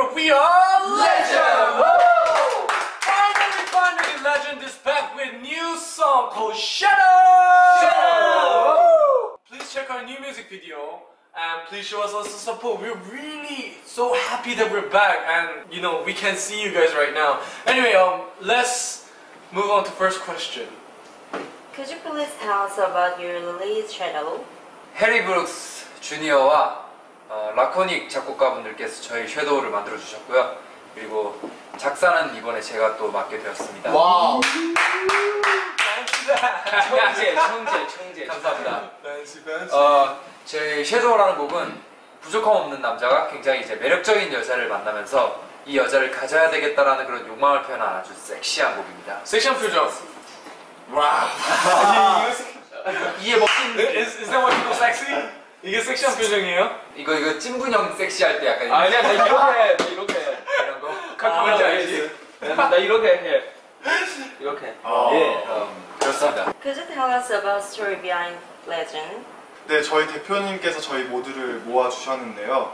group, we are Legend! Woo! Finally, Legend is back with new song called Shadow! Shadow! Please check our new music video and please show us lots of support. We're really so happy that we're back and you know, we can see you guys right now. Anyway, let's move on to first question. Could you please tell us about your release schedule? 해리 브룩스 주니어와 라코닉 작곡가분들께서 저희 섀도우를 만들어 주셨고요. 그리고 작사는 이번에 제가 또 맡게 되었습니다. 와우! 청재. 감사합니다. 저희 섀도우라는 곡은 부족함 없는 남자가 굉장히 이제 매력적인 여자를 만나면서 이 여자를 가져야 되겠다라는 그런 욕망을 표현한 아주 섹시한 곡입니다. 섹시한 표정. 와우. 이해 먹힌 느낌. Is that what you call sexy? 이게 섹시한 표정이에요? 이거 찐분형 섹시할 때 약간 아니야, 나 이렇게 이런 거? 뭔지 알지? 나 이렇게 해. 이렇게. 예, 그렇습니다. Could you tell us about story behind Legend? 네, 저희 대표님께서 저희 모두를 모아주셨는데요.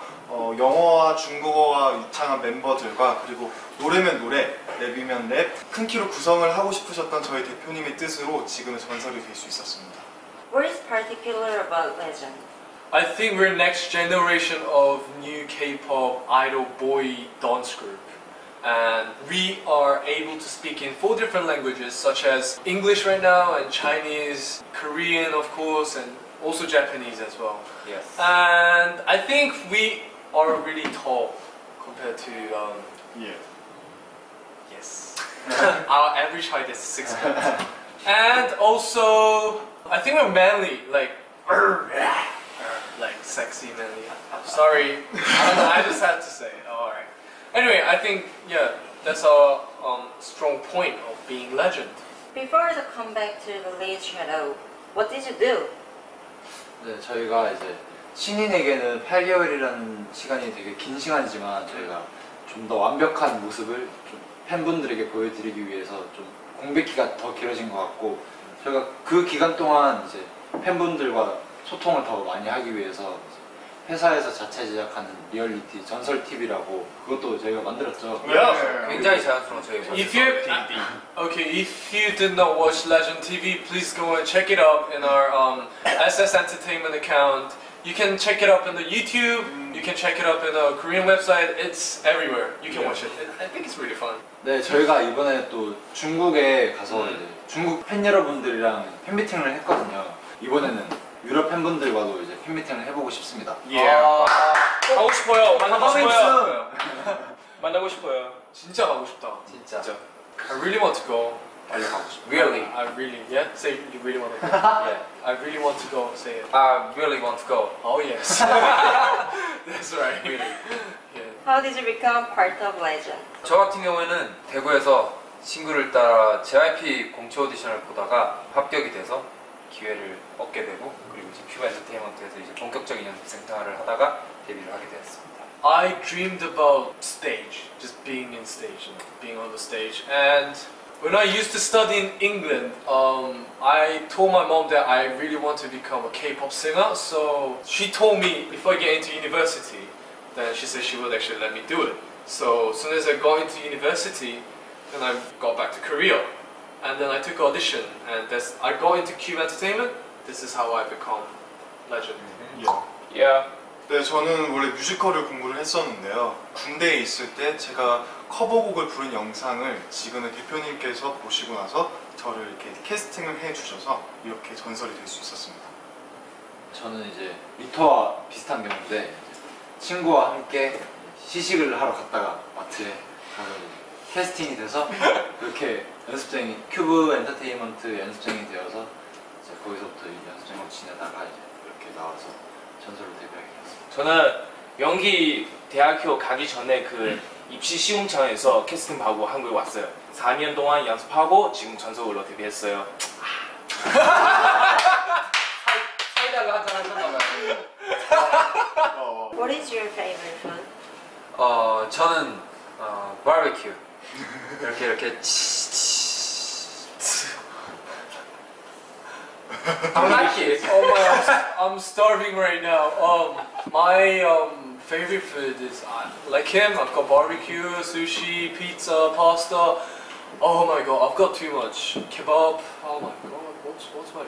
영어와 중국어와 유창한 멤버들과 그리고 노래면 노래, 랩이면 랩, 큰 키로 구성을 하고 싶으셨던 저희 대표님의 뜻으로 지금의 전설이 될 수 있었습니다. What is particular about Legend? I think we're next generation of new K-pop idol boy dance group. And we are able to speak in 4 different languages such as English right now and Chinese, Korean of course, and also Japanese as well. Yes. And I think we are really tall compared to 예. yes. Our average height is 6 feet. And also I think we're manly, like sexy manly. I'm sorry. I don't know, I just had to say it. Oh, alright. Anyway, I think yeah, that's our strong point of being Legend. Before the comeback to the lead shadow, what did you do? 네, 저희가 이제 신인에게는 8개월이라는 시간이 되게 긴 시간이지만 저희가 좀 더 완벽한 모습을 좀 팬분들에게 보여드리기 위해서 좀 공백기가 더 길어진 것 같고 저희가 그 기간 동안 이제 팬분들과 소통을 더 많이 하기 위해서 회사에서 자체 제작하는 리얼리티 전설 TV라고 그것도 저희가 만들었죠. 굉장히 자연스러운 저희 If you did not watch Legend TV, please go and check it out in our SS Entertainment account. You can check it up on the YouTube. You can check it up in a Korean website. It's everywhere. You can watch it. I think it's really fun. 네, 저희가 이번에 또 중국에 가서 이제 중국 팬 여러분들이랑 팬미팅을 했거든요. 이번에는 유럽 팬분들과도 이제 팬미팅을 해보고 싶습니다. 가고 싶어요. 만나고 싶어요. 만나고 싶어요. 진짜 가고 싶다. 진짜. I really want to go. 빨리 가고 싶어. Really? I really, yeah. Say you really want to go. Yeah. I really want to go. Say it. I really want to go. Oh yes. That's right. Really. Yeah. How did you become part of Legend? 저 같은 경우에는 대구에서 친구를 따라 JYP 공채 오디션을 보다가 합격이 돼서 기회를 얻게 되고 그리고 이제 큐브 엔터테인먼트에서 이제 본격적인 연습생 생활을 하다가 데뷔를 하게 되었습니다. I dreamed about stage, just being in stage, being on the stage. And when I used to study in England, I told my mom that I really want to become a K-pop singer. So she told me if I get into university, then she said she would actually let me do it. So as soon as I got into university, then I got back to Korea. And then I took audition, and I got into Cube Entertainment. This is how I become Legend. Yeah. 네, 저는 원래 뮤지컬을 공부를 했었는데요. 군대에 있을 때 제가 커버곡을 부른 영상을 지금의 대표님께서 보시고 나서 저를 이렇게 캐스팅을 해주셔서 이렇게 전설이 될 수 있었습니다. 저는 이제 리터와 비슷한 경우인데 친구와 함께 시식을 하러 갔다가 마트에 가서 캐스팅이 돼서 이렇게 연습생이 큐브 엔터테인먼트 연습생이 되어서 이제 거기서부터 연습생으로 지내다가 이제 이렇게 나와서 전설로 데뷔하게 됐습니다. 저는 연기 대학교 가기 전에 그 입시 시험장에서 캐스팅 받고 한국에 왔어요. 4년 동안 연습하고 지금 전설로 데뷔했어요. 사이다를 한잔 하셨나봐요. What is your favorite food? 저는 바베큐. 이렇게 I like it. Oh my, I'm starving right now. My favorite food is like him. I've got barbecue, sushi, pizza, pasta. Oh my god, I've got too much. Kebab. Oh my god, what's my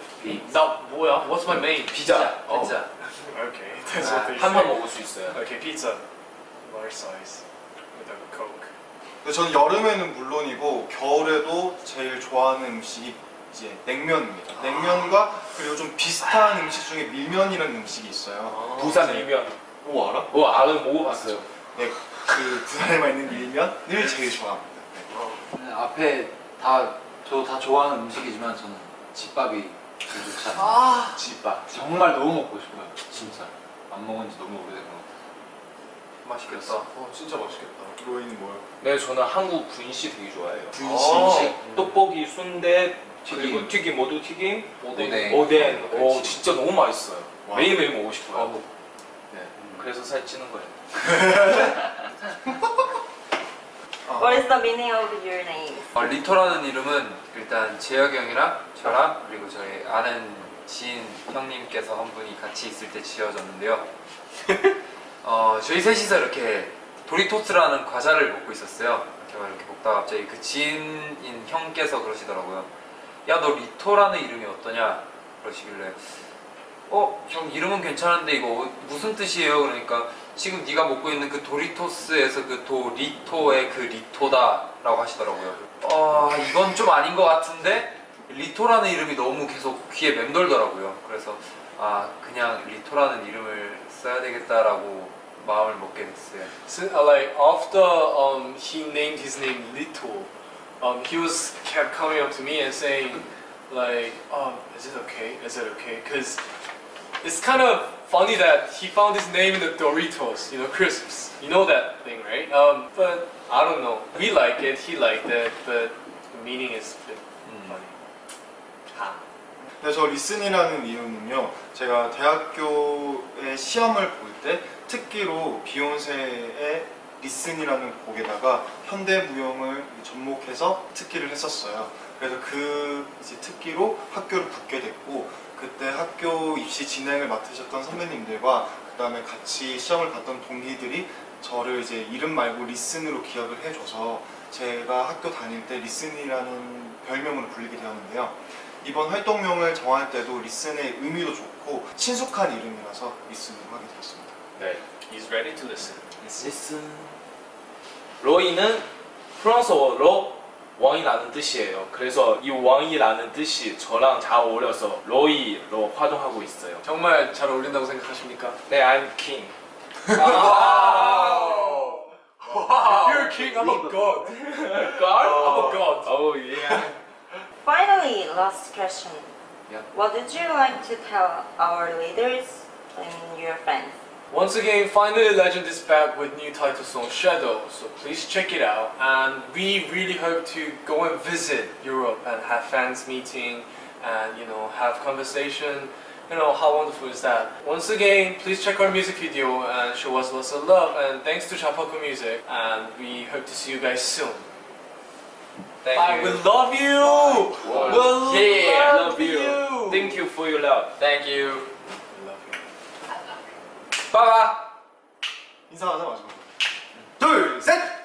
what's my main? 피자. Oh. 피자. Okay, that's what they 한 번 say. 먹을 수 있어요. Okay, pizza, large size, with a Coke. 근데 저는 여름에는 물론이고 겨울에도 제일 좋아하는 음식이 이제 냉면입니다. 냉면과 그리고 좀 비슷한 음식 중에 밀면이라는 음식이 있어요. 부산 밀면. 오 알아? 알은 먹어봤어요. 네, 그 부산에만 있는 밀면을 제일 좋아합니다. 네. 네, 앞에 저도 다 좋아하는 음식이지만 저는 집밥이 제일 좋지 않나요? 집밥. 정말 너무 먹고 싶어요. 진짜 안 먹은 지 너무 오래된 것 같아요. 맛있겠다. 진짜 맛있겠다. 로이는 뭐요? 네, 저는 한국 분식 되게 좋아해요. 분식. 떡볶이, 순대, 그리고 튀김. 튀김, 모두 튀김, 오뎅. 오뎅. 오, 그렇지. 진짜 너무 맛있어요. 와. 매일매일 먹고 싶어요. 어묵. 네, 그래서 살 찌는 거예요. What is the meaning of your name? 리토라는 이름은 일단 재혁이 형이랑 저랑 그리고 저희 아는 지인 형님께서 한 분이 같이 있을 때 지어졌는데요. 저희 셋이서 이렇게 도리토스라는 과자를 먹고 있었어요. 이렇게 먹다가 갑자기 그 지인인 형께서 그러시더라고요. 야, 너 리토라는 이름이 어떠냐? 그러시길래 형 이름은 괜찮은데 이거 무슨 뜻이에요? 그러니까 지금 네가 먹고 있는 그 도리토스에서 그 리토의 그 리토다라고 하시더라고요. 이건 좀 아닌 것 같은데 리토라는 이름이 너무 계속 귀에 맴돌더라고요. 그래서 그냥 리토라는 이름을 써야 되겠다라고 마음을 먹게 됐어요. So, like after he named his name Lito, he kept coming up to me and saying like, is it okay? Is it okay? Because it's kind of funny that he found his name in the Doritos, crisps. You know that thing, right? But I don't know. We like it, he liked it, but the meaning is a bit funny. 네, 저 리슨이라는 이유는요. 제가 대학교에 시험을 볼 때 특기로 비욘세의 리슨이라는 곡에다가 현대무용을 접목해서 특기를 했었어요. 그래서 그 이제 특기로 학교를 붙게 됐고 그때 학교 입시 진행을 맡으셨던 선배님들과 그 다음에 같이 시험을 봤던 동기들이 저를 이제 이름 말고 리슨으로 기억을 해줘서 제가 학교 다닐 때 리슨이라는 별명으로 불리게 되었는데요. 이번 활동명을 정할 때도 리슨의 의미도 좋고 친숙한 이름이라서 리슨으로 하게 되었습니다. 네. He's ready to listen. Listen. 로이는 프랑스어로 왕이라는 뜻이에요. 그래서 이 왕이라는 뜻이 저랑 잘 어울려서 로이로 활동하고 있어요. 정말 잘 어울린다고 생각하십니까? 네, I'm king. Wow! You're a king, I'm a god. God? I'm a god. Oh yeah. Finally, last question. Yeah. What would you like to tell our leaders and your friends? Once again, Finally Legend is back with new title song Shadow, so please check it out. And we really hope to go and visit Europe and have fans meeting and have conversation. How wonderful is that? Once again, please check our music video and show us lots of love. And thanks to Chapaco Music, and we hope to see you guys soon. Thank Bye. you. We love you. Wow. We Yeah, love love you. Thank you for your love. Thank you. We love you. 빠바. 인사하자 마지막으로. 둘, 셋!